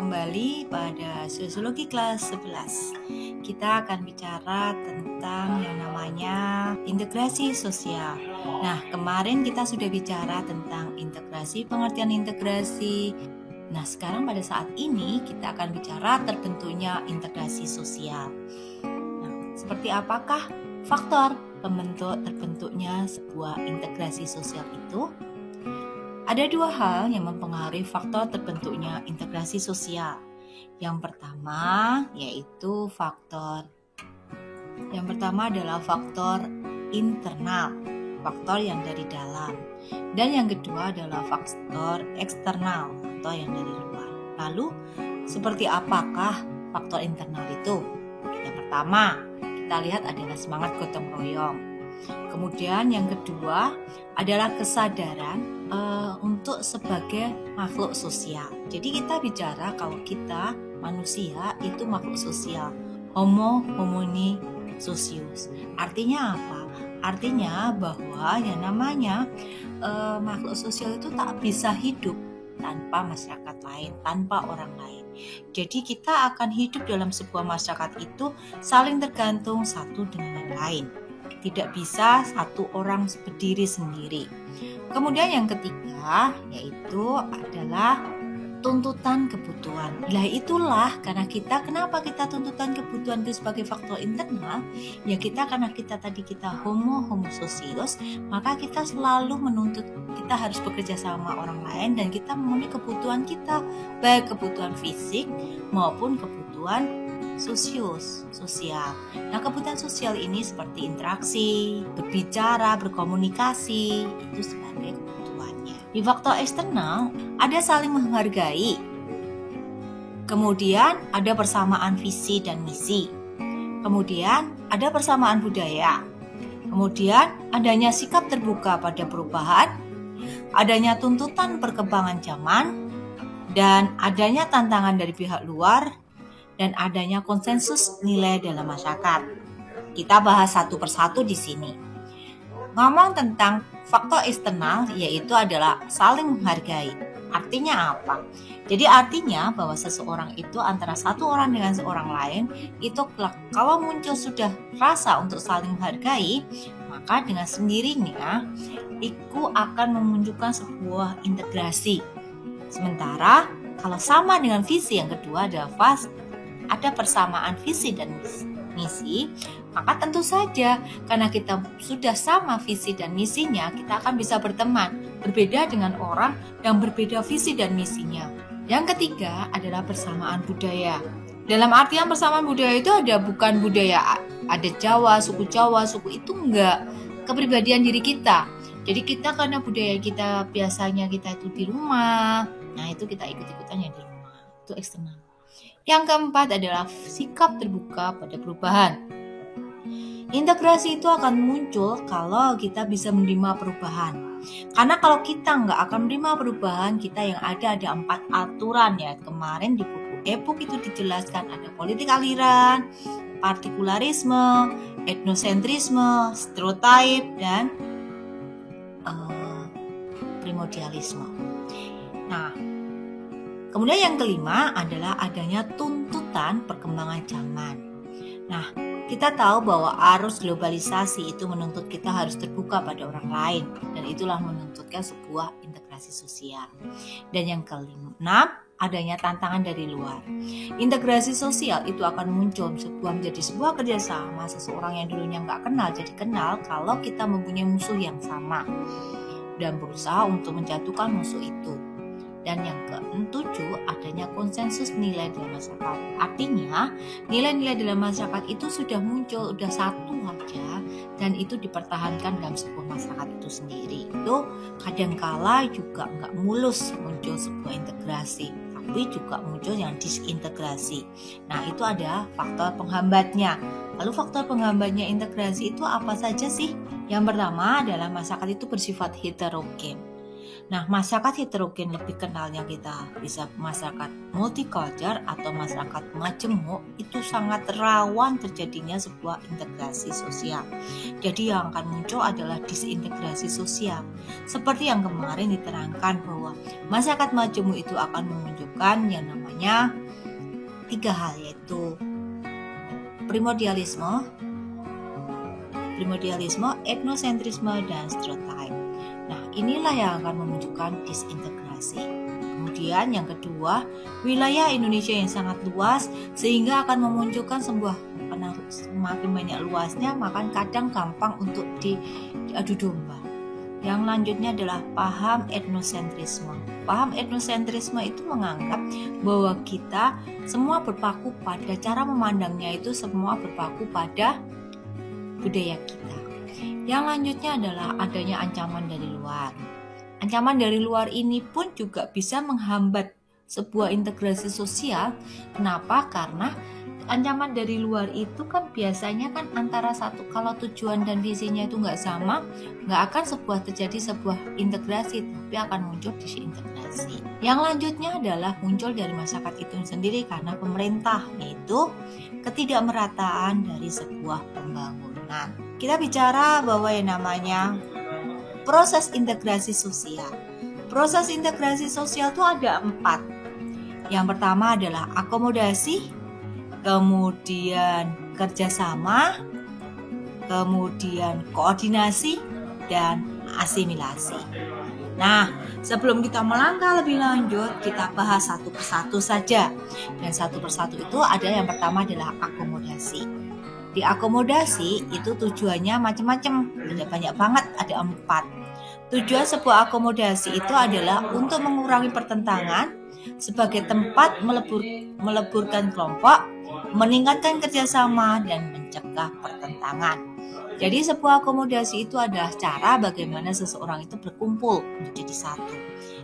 kembali pada Sosiologi kelas 11. Kita akan bicara tentang yang namanya integrasi sosial. Nah, kemarin kita sudah bicara tentang integrasi, pengertian integrasi. Nah, sekarang pada saat ini kita akan bicara terbentuknya integrasi sosial. Nah, seperti apakah faktor pembentuk terbentuknya sebuah integrasi sosial itu? Ada dua hal yang mempengaruhi faktor terbentuknya integrasi sosial. Yang pertama adalah faktor internal, faktor yang dari dalam. Dan yang kedua adalah faktor eksternal atau yang dari luar. Lalu, seperti apakah faktor internal itu? Yang pertama, kita lihat adalah semangat gotong royong. Kemudian yang kedua adalah kesadaran untuk sebagai makhluk sosial. Jadi kita bicara kalau kita manusia itu makhluk sosial, homo homini socius. Artinya apa? Artinya bahwa yang namanya makhluk sosial itu tak bisa hidup tanpa masyarakat lain, tanpa orang lain. Jadi kita akan hidup dalam sebuah masyarakat itu saling tergantung satu dengan yang lain. Tidak bisa satu orang berdiri sendiri. Kemudian yang ketiga yaitu adalah tuntutan kebutuhan. Nah itulah kenapa kita tuntutan kebutuhan itu sebagai faktor internal. Ya karena kita homo socius, maka kita selalu menuntut kita harus bekerja sama orang lain dan kita memenuhi kebutuhan kita, baik kebutuhan fisik maupun kebutuhan sosial. Nah, kebutuhan sosial ini seperti interaksi, berbicara, berkomunikasi, itu sebagai kebutuhannya. Di faktor eksternal, ada saling menghargai. Kemudian ada persamaan visi dan misi. Kemudian ada persamaan budaya. Kemudian adanya sikap terbuka pada perubahan, adanya tuntutan perkembangan zaman, dan adanya tantangan dari pihak luar, dan adanya konsensus nilai dalam masyarakat. Kita bahas satu persatu di sini. Ngomong tentang faktor eksternal yaitu adalah saling menghargai. Artinya apa? Jadi artinya bahwa seseorang itu antara satu orang dengan seorang lain itu kalau muncul sudah rasa untuk saling menghargai, maka dengan sendirinya itu akan memunculkan sebuah integrasi. Sementara kalau sama dengan visi yang kedua adalah ada persamaan visi dan misi, maka tentu saja karena kita sudah sama visi dan misinya, kita akan bisa berteman, berbeda dengan orang yang berbeda visi dan misinya. Yang ketiga adalah persamaan budaya. Dalam artian persamaan budaya itu bukan budaya ada Jawa, suku itu enggak, kepribadian diri kita. Jadi kita karena budaya kita biasanya kita itu di rumah, nah itu kita ikut-ikutannya di rumah, itu eksternal. Yang keempat adalah sikap terbuka pada perubahan. Integrasi itu akan muncul kalau kita bisa menerima perubahan. Karena kalau kita nggak akan menerima perubahan, kita yang ada 4 aturan ya. Kemarin di buku e-book itu dijelaskan ada politik aliran, partikularisme, etnosentrisme, stereotip, dan primordialisme. Nah, kemudian yang kelima adalah adanya tuntutan perkembangan zaman. Nah, kita tahu bahwa arus globalisasi itu menuntut kita harus terbuka pada orang lain dan itulah menuntutkan sebuah integrasi sosial. Dan yang keenam, adanya tantangan dari luar. Integrasi sosial itu akan muncul menjadi sebuah kerjasama seseorang yang dulunya nggak kenal jadi kenal kalau kita mempunyai musuh yang sama dan berusaha untuk menjatuhkan musuh itu. Dan yang ke-7 adanya konsensus nilai dalam masyarakat. Artinya nilai-nilai dalam masyarakat itu sudah muncul, sudah satu aja dan itu dipertahankan dalam sebuah masyarakat itu sendiri. Itu kadangkala juga nggak mulus muncul sebuah integrasi, tapi juga muncul yang disintegrasi. Nah itu ada faktor penghambatnya. Lalu faktor penghambatnya integrasi itu apa saja sih? Yang pertama adalah masyarakat itu bersifat heterogen. Nah, masyarakat heterogen lebih kenalnya kita bisa masyarakat multicultural atau masyarakat majemuk itu sangat rawan terjadinya sebuah integrasi sosial. Jadi yang akan muncul adalah disintegrasi sosial. Seperti yang kemarin diterangkan bahwa masyarakat majemuk itu akan menunjukkan menunjukkan yang namanya 3 hal, yaitu primordialisme, etnosentrisme, dan stereotype. Nah, inilah yang akan menunjukkan disintegrasi. Kemudian yang kedua, wilayah Indonesia yang sangat luas sehingga akan memunculkan karena semakin banyak luasnya maka kadang gampang untuk diadu domba. Yang lanjutnya adalah paham etnosentrisme. Paham etnosentrisme itu menganggap bahwa kita semua berpaku pada cara memandangnya, itu semua berpaku pada budaya kita. Yang lanjutnya adalah adanya ancaman dari luar. Ancaman dari luar ini pun juga bisa menghambat sebuah integrasi sosial. Kenapa? Karena ancaman dari luar itu kan biasanya kan antara satu, kalau tujuan dan visinya itu nggak sama, nggak akan terjadi sebuah integrasi, tapi akan muncul disintegrasi. Yang lanjutnya adalah muncul dari masyarakat itu sendiri karena pemerintah, yaitu ketidakmerataan dari sebuah pembangunan. Kita bicara bahwa yang namanya proses integrasi sosial. Proses integrasi sosial itu ada 4. Yang pertama adalah akomodasi, kemudian kerjasama, kemudian koordinasi, dan asimilasi. Nah, sebelum kita melangkah lebih lanjut, kita bahas satu persatu saja. Dan satu persatu itu ada yang pertama adalah akomodasi. Di akomodasi itu tujuannya macam-macam, ada banyak banget, ada 4. Tujuan sebuah akomodasi itu adalah untuk mengurangi pertentangan sebagai tempat meleburkan kelompok, meningkatkan kerjasama, dan mencegah pertentangan. Jadi sebuah akomodasi itu adalah cara bagaimana seseorang itu berkumpul menjadi satu.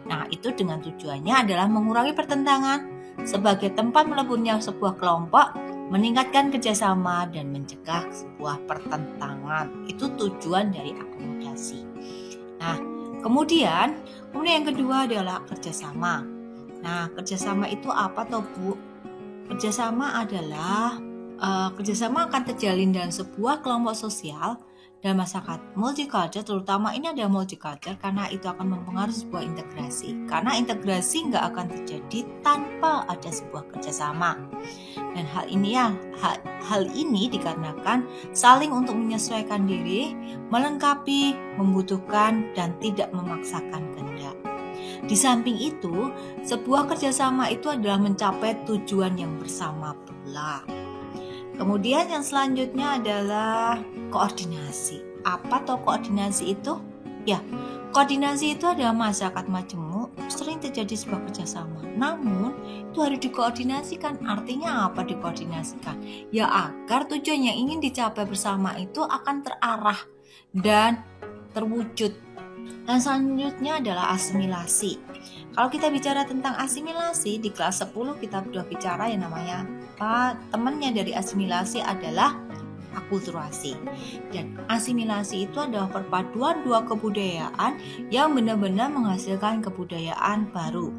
Nah, itu dengan tujuannya adalah mengurangi pertentangan sebagai tempat meleburnya sebuah kelompok, meningkatkan kerjasama, dan mencegah sebuah pertentangan. Itu tujuan dari akomodasi. Nah, kemudian yang kedua adalah kerjasama. Nah, kerjasama itu apa toh Bu? Kerjasama adalah kerjasama akan terjalin dalam sebuah kelompok sosial dan masyarakat multicultural, terutama ini ada multicultural karena itu akan mempengaruhi sebuah integrasi. Karena integrasi nggak akan terjadi tanpa ada sebuah kerjasama. Dan hal ini dikarenakan saling untuk menyesuaikan diri, melengkapi, membutuhkan, dan tidak memaksakan kehendak. Di samping itu, sebuah kerjasama itu adalah mencapai tujuan yang bersama pula. Kemudian yang selanjutnya adalah koordinasi. Apa toh koordinasi itu? Ya, koordinasi itu adalah masyarakat majemuk sering terjadi sebuah kerjasama. Namun, itu harus dikoordinasikan. Artinya apa dikoordinasikan? Ya agar tujuan yang ingin dicapai bersama itu akan terarah dan terwujud. Dan selanjutnya adalah asimilasi. Kalau kita bicara tentang asimilasi, di kelas 10 kita sudah bicara yang namanya temannya dari asimilasi adalah akulturasi. Dan asimilasi itu adalah perpaduan dua kebudayaan yang benar-benar menghasilkan kebudayaan baru.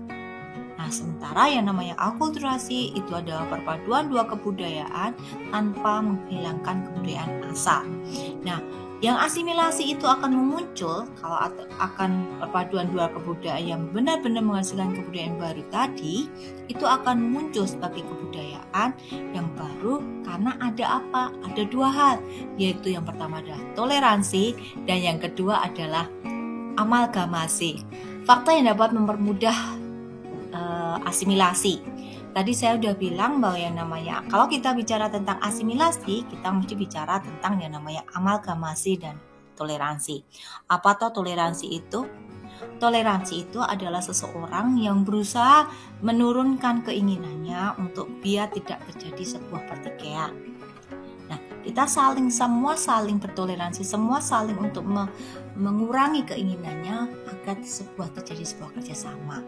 Nah, sementara yang namanya akulturasi itu adalah perpaduan dua kebudayaan tanpa menghilangkan kebudayaan asal. Nah, yang asimilasi itu akan muncul kalau akan perpaduan dua kebudayaan yang benar-benar menghasilkan kebudayaan baru tadi, itu akan muncul sebagai kebudayaan yang baru karena ada apa? Ada 2 hal, yaitu yang pertama adalah toleransi dan yang kedua adalah amalgamasi. Fakta yang dapat mempermudah asimilasi. Tadi saya udah bilang bahwa yang namanya kalau kita bicara tentang asimilasi, kita mesti bicara tentang yang namanya amalgamasi dan toleransi. Apa toh toleransi itu? Toleransi itu adalah seseorang yang berusaha menurunkan keinginannya untuk biar tidak terjadi sebuah pertikaian. Nah, kita semua saling bertoleransi, semua saling untuk mengurangi keinginannya agar terjadi sebuah kerjasama.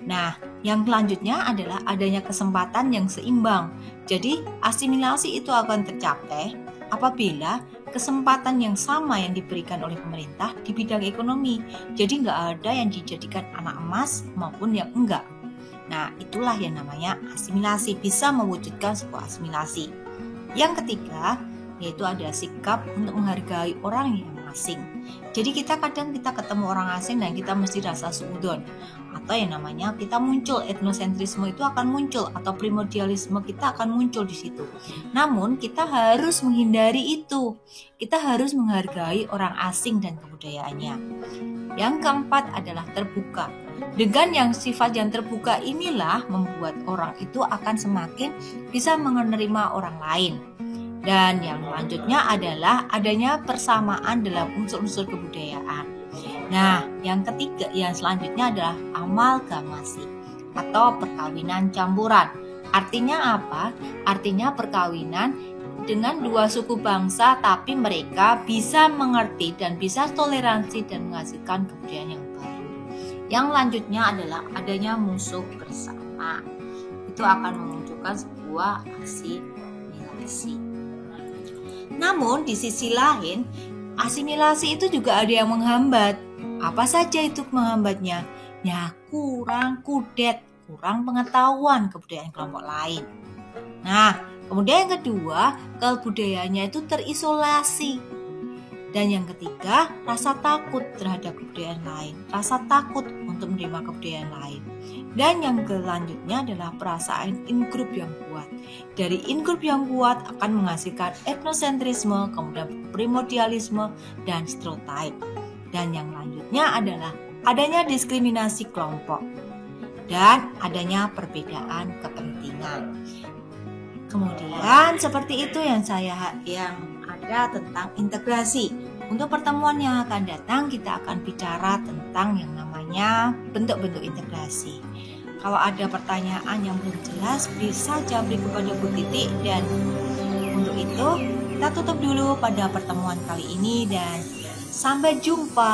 Nah, yang selanjutnya adalah adanya kesempatan yang seimbang. Jadi, asimilasi itu akan tercapai apabila kesempatan yang sama yang diberikan oleh pemerintah di bidang ekonomi. Jadi, nggak ada yang dijadikan anak emas maupun yang enggak. Nah, itulah yang namanya asimilasi, bisa mewujudkan sebuah asimilasi. Yang ketiga, yaitu ada sikap untuk menghargai orang yang asing. Jadi kita ketemu orang asing dan kita mesti rasa suudon, atau yang namanya kita muncul etnosentrisme itu akan muncul, atau primordialisme kita akan muncul di situ. Namun kita harus menghindari itu. Kita harus menghargai orang asing dan kebudayaannya. Yang keempat adalah terbuka. Dengan yang sifat yang terbuka inilah membuat orang itu akan semakin bisa menerima orang lain. Dan yang selanjutnya adalah adanya persamaan dalam unsur-unsur kebudayaan. Nah, yang selanjutnya adalah amalgamasi atau perkawinan campuran. Artinya apa? Artinya perkawinan dengan dua suku bangsa, tapi mereka bisa mengerti dan bisa toleransi dan menghasilkan kebudayaan yang baru. Yang selanjutnya adalah adanya musuh bersama. Itu akan memunculkan sebuah asimilasi. Namun di sisi lain, asimilasi itu juga ada yang menghambat. Apa saja itu menghambatnya? Ya, kurang pengetahuan kebudayaan kelompok lain. Nah, kemudian yang kedua, kebudayaannya itu terisolasi. Dan yang ketiga, rasa takut terhadap kebudayaan lain, rasa takut untuk menerima kebudayaan lain. Dan yang selanjutnya adalah perasaan in-group yang kuat. Dari in-group yang kuat akan menghasilkan etnosentrisme, kemudian primordialisme, dan stereotype. Dan yang selanjutnya adalah adanya diskriminasi kelompok dan adanya perbedaan kepentingan. Kemudian seperti itu yang ada tentang integrasi. Untuk pertemuan yang akan datang kita akan bicara tentang yang namanya bentuk-bentuk integrasi. Kalau ada pertanyaan yang belum jelas bisa japri kepada Bu Titik, dan untuk itu kita tutup dulu pada pertemuan kali ini dan sampai jumpa.